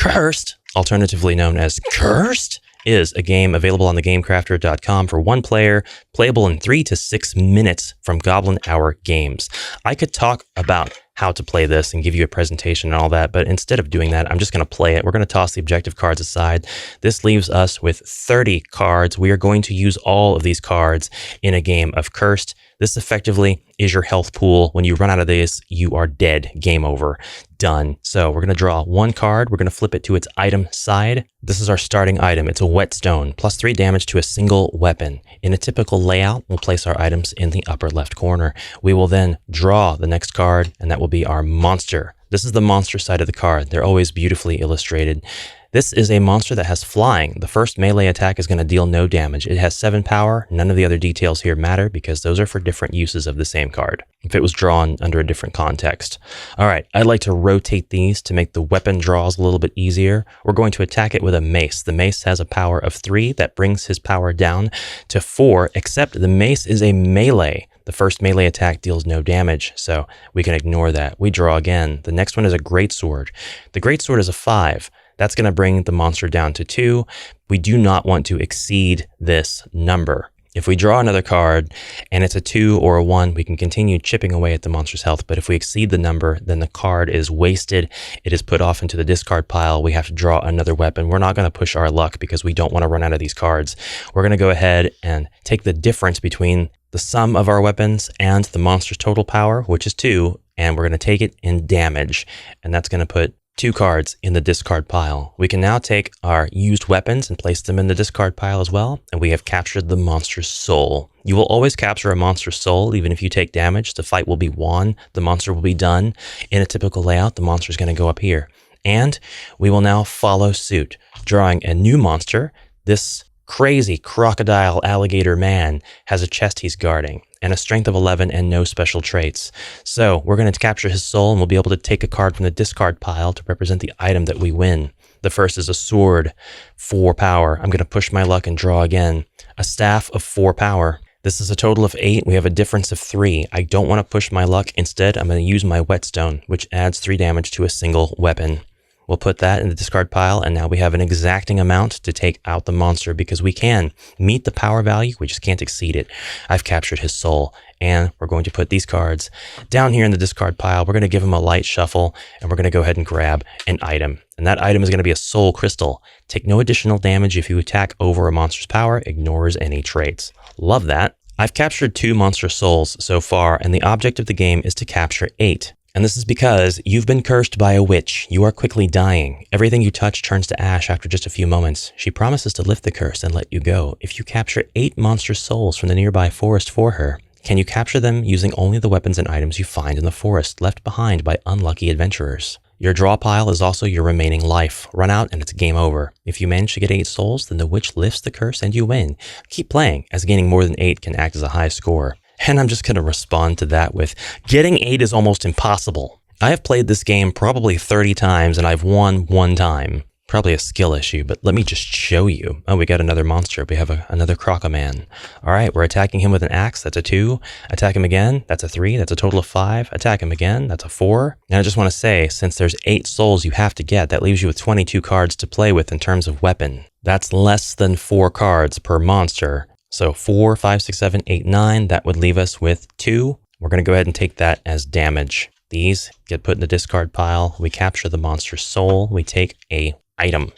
Cursed, alternatively known as Cursed, is a game available on thegamecrafter.com for one player, playable in 3 to 6 minutes from Goblin Hour Games. I could talk about how to play this and give you a presentation and all that, but instead of doing that, I'm just going to play it. We're going to toss the objective cards aside. This leaves us with 30 cards. We are going to use all of these cards in a game of Cursed. This effectively is your health pool. When you run out of this, you are dead. Game over. Done. So we're going to draw one card. We're going to flip it to its item side. This is our starting item. It's a whetstone, plus 3 damage to a single weapon. In a typical layout, we'll place our items in the upper left corner. We will then draw the next card, and that will be our monster. This is the monster side of the card. They're always beautifully illustrated. This is a monster that has flying. The first melee attack is going to deal no damage. It has 7 power. None of the other details here matter because those are for different uses of the same card, if it was drawn under a different context. All right, I'd like to rotate these to make the weapon draws a little bit easier. We're going to attack it with a mace. The mace has a power of 3. That brings his power down to 4, except the mace is a melee. The first melee attack deals no damage, so we can ignore that. We draw again. The next one is a greatsword. The greatsword is a 5. That's going to bring the monster down to 2. We do not want to exceed this number. If we draw another card and it's a 2 or a 1, we can continue chipping away at the monster's health. But if we exceed the number, then the card is wasted. It is put off into the discard pile. We have to draw another weapon. We're not going to push our luck because we don't want to run out of these cards. We're going to go ahead and take the difference between the sum of our weapons and the monster's total power, which is 2, and we're going to take it in damage. And that's going to put 2 cards in the discard pile. We can now take our used weapons and place them in the discard pile as well, and we have captured the monster's soul. You will always capture a monster's soul, even if you take damage. The fight will be won. The monster will be done. In a typical layout, the monster is going to go up here. And we will now follow suit, drawing a new monster. This crazy crocodile alligator man has a chest he's guarding and a strength of 11 and no special traits. So we're going to capture his soul and we'll be able to take a card from the discard pile to represent the item that we win. The first is a sword, 4 power. I'm going to push my luck and draw again. A staff of 4 power. This is a total of 8. We have a difference of 3. I don't want to push my luck. Instead, I'm going to use my whetstone, which adds 3 damage to a single weapon. We'll put that in the discard pile, and now we have an exacting amount to take out the monster because we can meet the power value, we just can't exceed it. I've captured his soul, and we're going to put these cards down here in the discard pile. We're going to give him a light shuffle, and we're going to go ahead and grab an item. And that item is going to be a soul crystal. Take no additional damage if you attack over a monster's power, ignores any traits. Love that. I've captured 2 monster souls so far, and the object of the game is to capture 8. And this is because you've been cursed by a witch. You are quickly dying. Everything you touch turns to ash after just a few moments. She promises to lift the curse and let you go if you capture 8 monster souls from the nearby forest for her. Can you capture them using only the weapons and items you find in the forest left behind by unlucky adventurers? Your draw pile is also your remaining life. Run out and it's game over. If you manage to get 8 souls, then the witch lifts the curse and you win. Keep playing, as gaining more than 8 can act as a high score. And I'm just going to respond to that with, getting 8 is almost impossible. I have played this game probably 30 times and I've won 1 time. Probably a skill issue, but let me just show you. Oh, we got another monster. We have another Crocoman. All right, we're attacking him with an axe. That's a 2. Attack him again. That's a 3. That's a total of 5. Attack him again. That's a 4. And I just want to say, since there's 8 souls you have to get, that leaves you with 22 cards to play with in terms of weapon. That's less than 4 cards per monster. So 4, 5, 6, 7, 8, 9, that would leave us with 2. We're going to go ahead and take that as damage. These get put in the discard pile. We capture the monster's soul. We take a item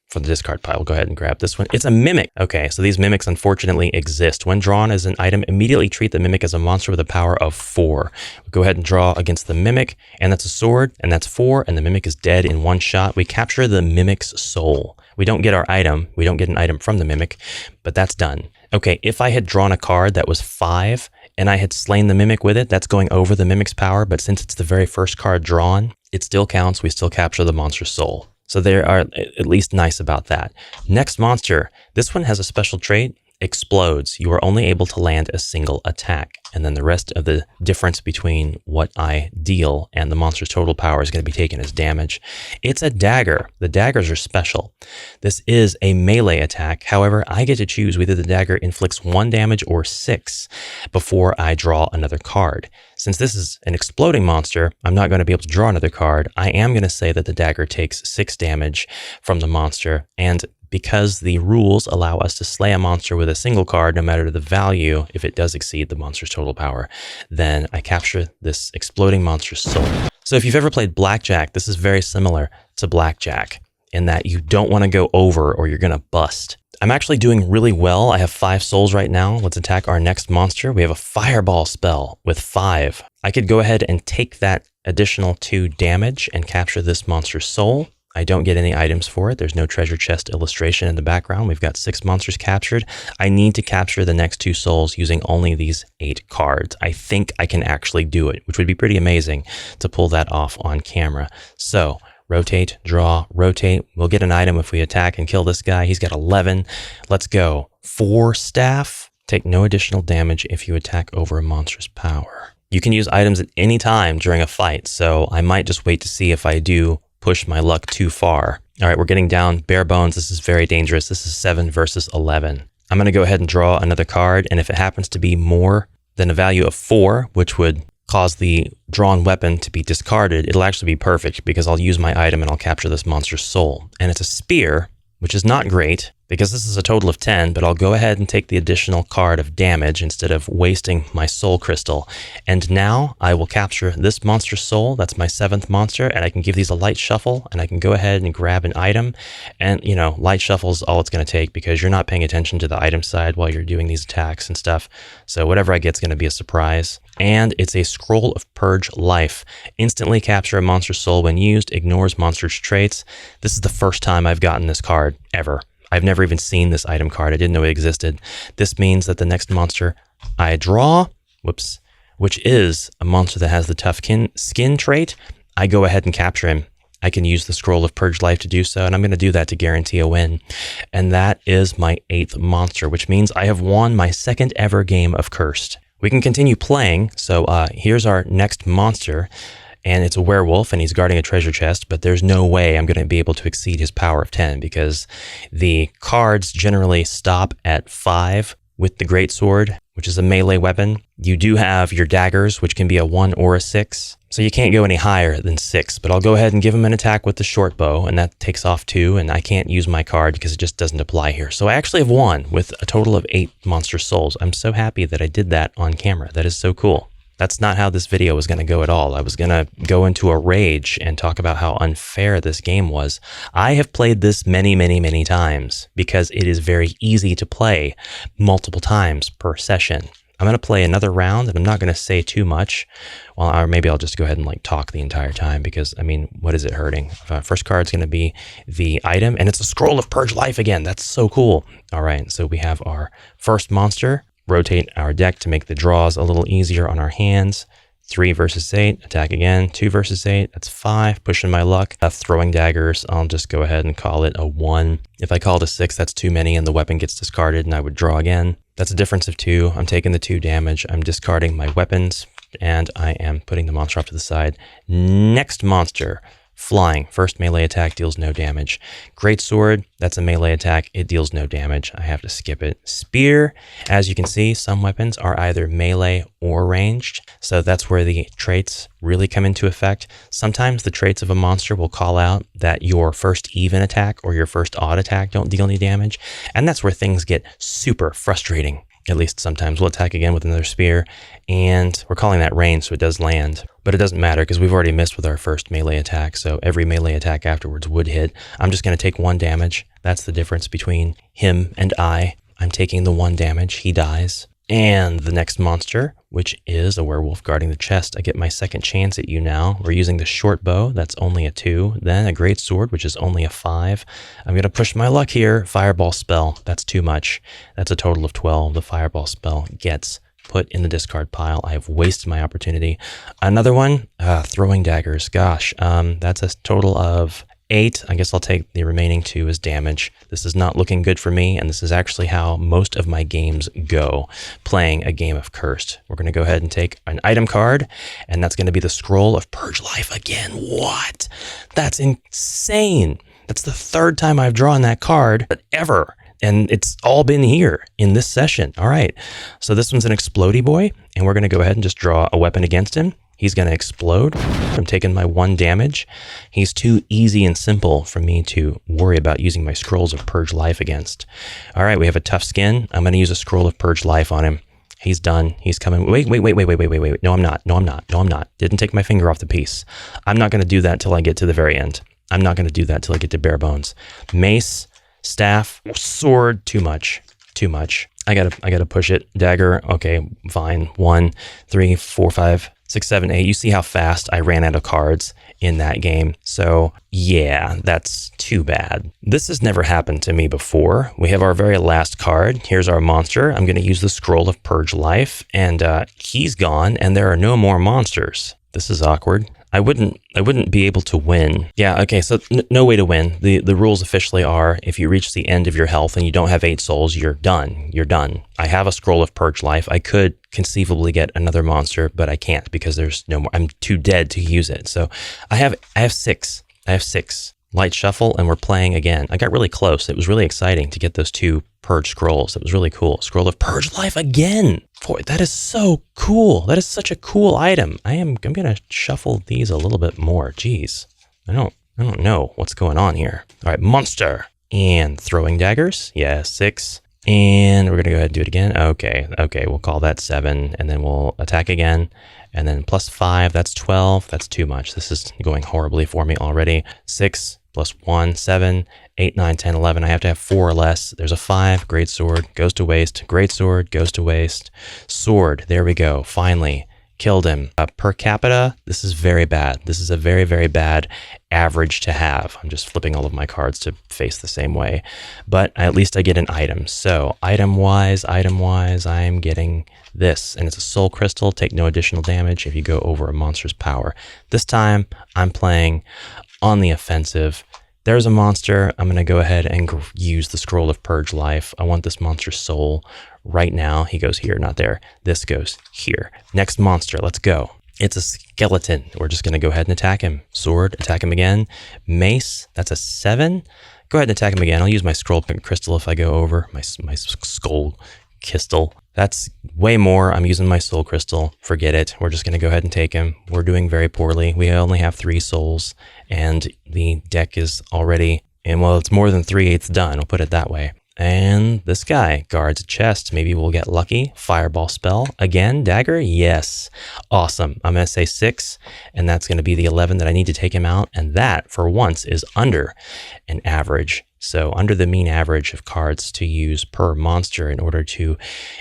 from the discard pile. We'll go ahead and grab this one. It's a mimic. Okay, so these mimics unfortunately exist. When drawn as an item, immediately treat the mimic as a monster with a power of 4. We'll go ahead and draw against the mimic, and that's a sword, and that's 4, and the mimic is dead in 1 shot. We capture the mimic's soul. We don't get our item. We don't get an item from the mimic, but that's done. Okay, if I had drawn a card that was 5 and I had slain the mimic with it, that's going over the mimic's power, but since it's the very first card drawn, it still counts. We still capture the monster's soul. So they are at least nice about that. Next monster. This one has a special trait. explodes, you are only able to land a single attack. And then the rest of the difference between what I deal and the monster's total power is going to be taken as damage. It's a dagger. The daggers are special. This is a melee attack. However, I get to choose whether the dagger inflicts 1 damage or 6 before I draw another card. Since this is an exploding monster, I'm not going to be able to draw another card. I am going to say that the dagger takes 6 damage from the monster, and because the rules allow us to slay a monster with a single card, no matter the value, if it does exceed the monster's total power, then I capture this exploding monster's soul. So if you've ever played Blackjack, this is very similar to Blackjack in that you don't want to go over or you're going to bust. I'm actually doing really well. I have 5 souls right now. Let's attack our next monster. We have a fireball spell with 5. I could go ahead and take that additional 2 damage and capture this monster's soul. I don't get any items for it. There's no treasure chest illustration in the background. We've got 6 monsters captured. I need to capture the next 2 souls using only these 8 cards. I think I can actually do it, which would be pretty amazing to pull that off on camera. So rotate, draw, rotate. We'll get an item if we attack and kill this guy. He's got 11. Let's go. 4 staff. Take no additional damage if you attack over a monster's power. You can use items at any time during a fight, so I might just wait to see if I do push my luck too far. All right, we're getting down bare bones. This is very dangerous. This is 7 versus 11. I'm going to go ahead and draw another card, and if it happens to be more than a value of 4, which would cause the drawn weapon to be discarded, it'll actually be perfect because I'll use my item and I'll capture this monster's soul. And it's a spear, which is not great because this is a total of 10, but I'll go ahead and take the additional card of damage instead of wasting my soul crystal. And now I will capture this monster's soul. That's my 7th monster, and I can give these a light shuffle, and I can go ahead and grab an item. And, you know, light shuffle is all it's going to take because you're not paying attention to the item side while you're doing these attacks and stuff. So whatever I get is going to be a surprise. And it's a Scroll of Purge Life. Instantly capture a monster's soul when used, ignores monster's traits. This is the first time I've gotten this card ever. I've never even seen this item card. I didn't know it existed. This means that the next monster I draw, which is a monster that has the tough skin trait, I go ahead and capture him. I can use the Scroll of Purge Life to do so, and I'm going to do that to guarantee a win. And that is my 8th monster, which means I have won my 2nd ever game of Cursed. We can continue playing, so here's our next monster. And it's a werewolf, and he's guarding a treasure chest, but there's no way I'm going to be able to exceed his power of 10 because the cards generally stop at 5 with the greatsword, which is a melee weapon. You do have your daggers, which can be a 1 or a 6, so you can't go any higher than 6, but I'll go ahead and give him an attack with the short bow, and that takes off 2, and I can't use my card because it just doesn't apply here. So I actually have won with a total of 8 monster souls. I'm so happy that I did that on camera. That is so cool. That's not how this video was going to go at all. I was going to go into a rage and talk about how unfair this game was. I have played this many, many, many times because it is very easy to play multiple times per session. I'm going to play another round, and I'm not going to say too much. Well, or maybe I'll just go ahead and talk the entire time because, I mean, what is it hurting? First card's going to be the item, and it's a Scroll of Purge Life again. That's so cool. All right, so we have our first monster. Rotate our deck to make the draws a little easier on our hands. 3 versus 8, attack again. 2 versus 8, that's 5, pushing my luck. Throwing daggers, I'll just go ahead and call it a 1. If I call it a 6, that's too many and the weapon gets discarded and I would draw again. That's a difference of 2. I'm taking the 2 damage. I'm discarding my weapons and I am putting the monster off to the side. Next monster. Flying. First melee attack deals no damage. Greatsword, that's a melee attack. It deals no damage. I have to skip it. Spear, as you can see, some weapons are either melee or ranged. So that's where the traits really come into effect. Sometimes the traits of a monster will call out that your first even attack or your first odd attack don't deal any damage. And that's where things get super frustrating. At least sometimes. We'll attack again with another spear, and we're calling that range, so it does land. But it doesn't matter because we've already missed with our first melee attack, so every melee attack afterwards would hit. I'm just going to take 1 damage. That's the difference between him and I. I'm taking the 1 damage. He dies. And the next monster, which is a werewolf guarding the chest. I get my second chance at you now. We're using the short bow. That's only a 2. Then a great sword, which is only a 5. I'm going to push my luck here. Fireball spell. That's too much. That's a total of 12. The fireball spell gets put in the discard pile. I have wasted my opportunity. Another one, throwing daggers. Gosh, that's a total of 8. I guess I'll take the remaining 2 as damage. This is not looking good for me, and this is actually how most of my games go, playing a game of Cursed. We're going to go ahead and take an item card, and that's going to be the Scroll of Purge Life again. What? That's insane. That's the 3rd time I've drawn that card ever. And it's all been here in this session. All right. So this one's an Explodey Boy, and we're going to go ahead and just draw a weapon against him. He's going to explode. I'm taking my 1 damage. He's too easy and simple for me to worry about using my Scrolls of Purge Life against. All right, we have a tough skin. I'm going to use a Scroll of Purge Life on him. He's done. He's coming. Wait. No, I'm not. Didn't take my finger off the piece. I'm not going to do that till I get to the very end. I'm not going to do that till I get to bare bones. Mace, staff, sword, too much. I gotta push it. Dagger, okay, fine. 1, 3, 4, 5, 6, 7, 8. You see how fast I ran out of cards in that game. So yeah, that's too bad. This has never happened to me before. We have our very last card. Here's our monster. I'm gonna use the Scroll of Purge Life, and he's gone, and there are no more monsters. This is awkward. I wouldn't be able to win. Yeah, okay, so no way to win. The rules officially are, if you reach the end of your health and you don't have 8 souls, you're done. You're done. I have a Scroll of Purge Life. I could conceivably get another monster, but I can't because there's no more. I'm too dead to use it. So I have 6. I have 6. Light shuffle, and we're playing again. I got really close. It was really exciting to get those 2 Purge Scrolls. It was really cool. Scroll of Purge Life again. Boy, that is so cool. That is such a cool item. I'm gonna shuffle these a little bit more. Jeez, I don't know what's going on here. All right, monster and throwing daggers. Yeah, 6. And we're gonna go ahead and do it again. Okay, we'll call that 7, and then we'll attack again. And then +5, that's 12. That's too much. This is going horribly for me already. 6 plus 1, 7, 8, 9, 10, 11. I have to have 4 or less. There's a 5. Great sword goes to waste. Great sword goes to waste. Sword. There we go. Finally killed him. Per capita, this is very bad. This is a very, very bad average to have. I'm just flipping all of my cards to face the same way, but at least I get an item. So item-wise, I'm getting this, and it's a soul crystal. Take no additional damage if you go over a monster's power. This time, I'm playing on the offensive. There's a monster. I'm going to go ahead and use the Scroll of Purge Life. I want this monster's soul right now. He goes here, not there. This goes here. Next monster. Let's go. It's a skeleton. We're just going to go ahead and attack him. Sword, attack him again. Mace, that's a 7. Go ahead and attack him again. I'll use my scroll crystal if I go over. My skull crystal. That's way more. I'm using my soul crystal. Forget it. We're just going to go ahead and take him. We're doing very poorly. We only have 3 souls, and the deck is already, and well, it's more than 3/8 done. I'll put it that way. And this guy guards a chest. Maybe we'll get lucky. Fireball spell. Again, dagger? Yes. Awesome. I'm going to say 6, and that's going to be the 11 that I need to take him out. And that, for once, is under an average. So under the mean average of cards to use per monster in order to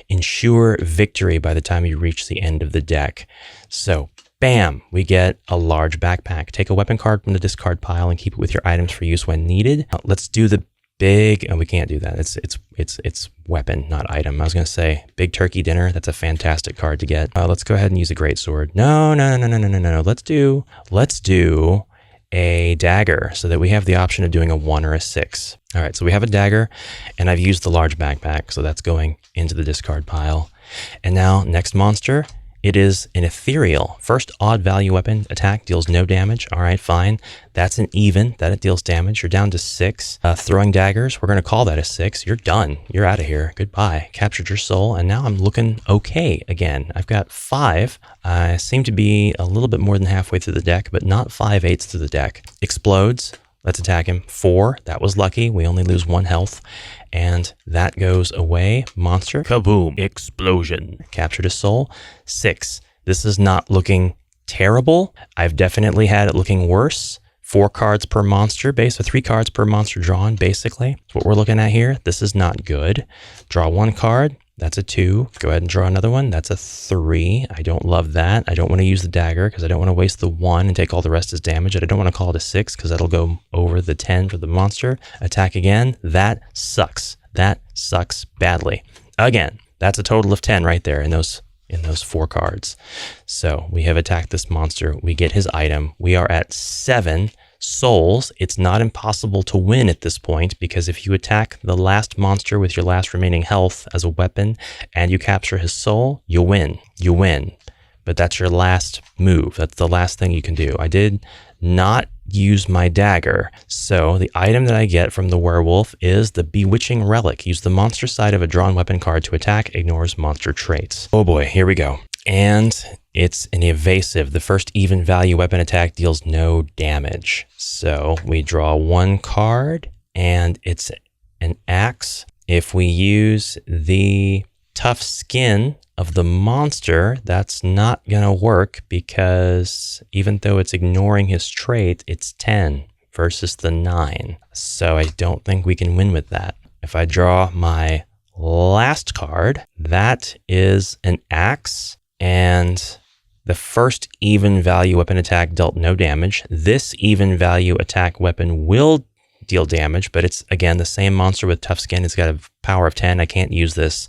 ensure victory by the time you reach the end of the deck. So bam, we get a large backpack. Take a weapon card from the discard pile and keep it with your items for use when needed. Let's do the big, we can't do that. It's weapon, not item. I was going to say big turkey dinner. That's a fantastic card to get. Let's go ahead and use a great sword. No. Let's do a dagger so that we have the option of doing a 1 or a 6. All right, so we have a dagger, and I've used the large backpack, so that's going into the discard pile. And now, next monster, it is an ethereal. First odd value weapon attack deals no damage. All right, fine. That's an even, that it deals damage. You're down to 6. Throwing daggers, we're going to call that a 6. You're done. You're out of here. Goodbye. Captured your soul, and now I'm looking okay again. I've got 5. I seem to be a little bit more than halfway through the deck, but not 5/8 through the deck. Explodes. Let's attack him. 4. That was lucky. We only lose 1 health. And that goes away. Monster. Kaboom. Explosion. Captured a soul. 6. This is not looking terrible. I've definitely had it looking worse. 4 cards per monster base, so 3 cards per monster drawn, basically. That's what we're looking at here. This is not good. Draw 1 card. That's a 2. Go ahead and draw another one. That's a 3. I don't love that. I don't want to use the dagger because I don't want to waste the 1 and take all the rest as damage. I don't want to call it a 6 because that'll go over the 10 for the monster. Attack again. That sucks. That sucks badly. Again, that's a total of 10 right there in those 4 cards. So we have attacked this monster. We get his item. We are at 7. souls, it's not impossible to win at this point, because if you attack the last monster with your last remaining health as a weapon and you capture his soul, you win. You win. But that's your last move. That's the last thing you can do. I did not use my dagger. So the item that I get from the werewolf is the Bewitching Relic. Use the monster side of a drawn weapon card to attack, ignores monster traits. Oh boy, here we go. And it's an evasive. The first even value weapon attack deals no damage. So we draw one card and it's an axe. If we use the tough skin of the monster, that's not gonna work, because even though it's ignoring his trait, it's 10 versus the 9. So I don't think we can win with that. If I draw my last card, that is an axe, and the first even value weapon attack dealt no damage. This even value attack weapon will deal damage, but it's again the same monster with tough skin. It's got a power of 10. I can't use this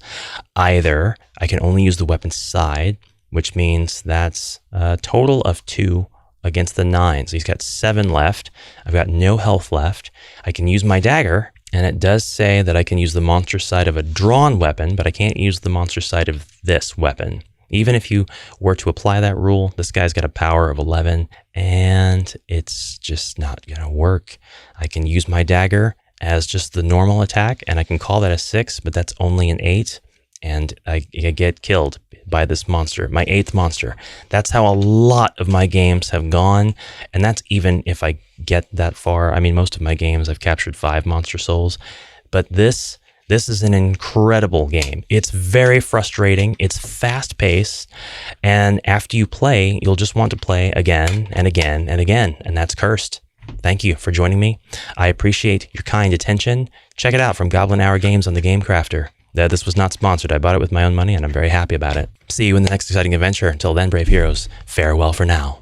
either. I can only use the weapon side, which means that's a total of 2 against the 9. So he's got 7 left. I've got no health left. I can use my dagger, and it does say that I can use the monster side of a drawn weapon, but I can't use the monster side of this weapon. Even if you were to apply that rule, this guy's got a power of 11, and it's just not gonna work. I can use my dagger as just the normal attack, and I can call that a 6, but that's only an 8, and I get killed by this monster, my 8th monster. That's how a lot of my games have gone, and that's even if I get that far. I mean, most of my games I've captured 5 monster souls, but this is an incredible game. It's very frustrating. It's fast-paced. And after you play, you'll just want to play again and again and again. And that's Cursed. Thank you for joining me. I appreciate your kind attention. Check it out from Goblin Hour Games on the Game Crafter. This was not sponsored. I bought it with my own money, and I'm very happy about it. See you in the next exciting adventure. Until then, brave heroes, farewell for now.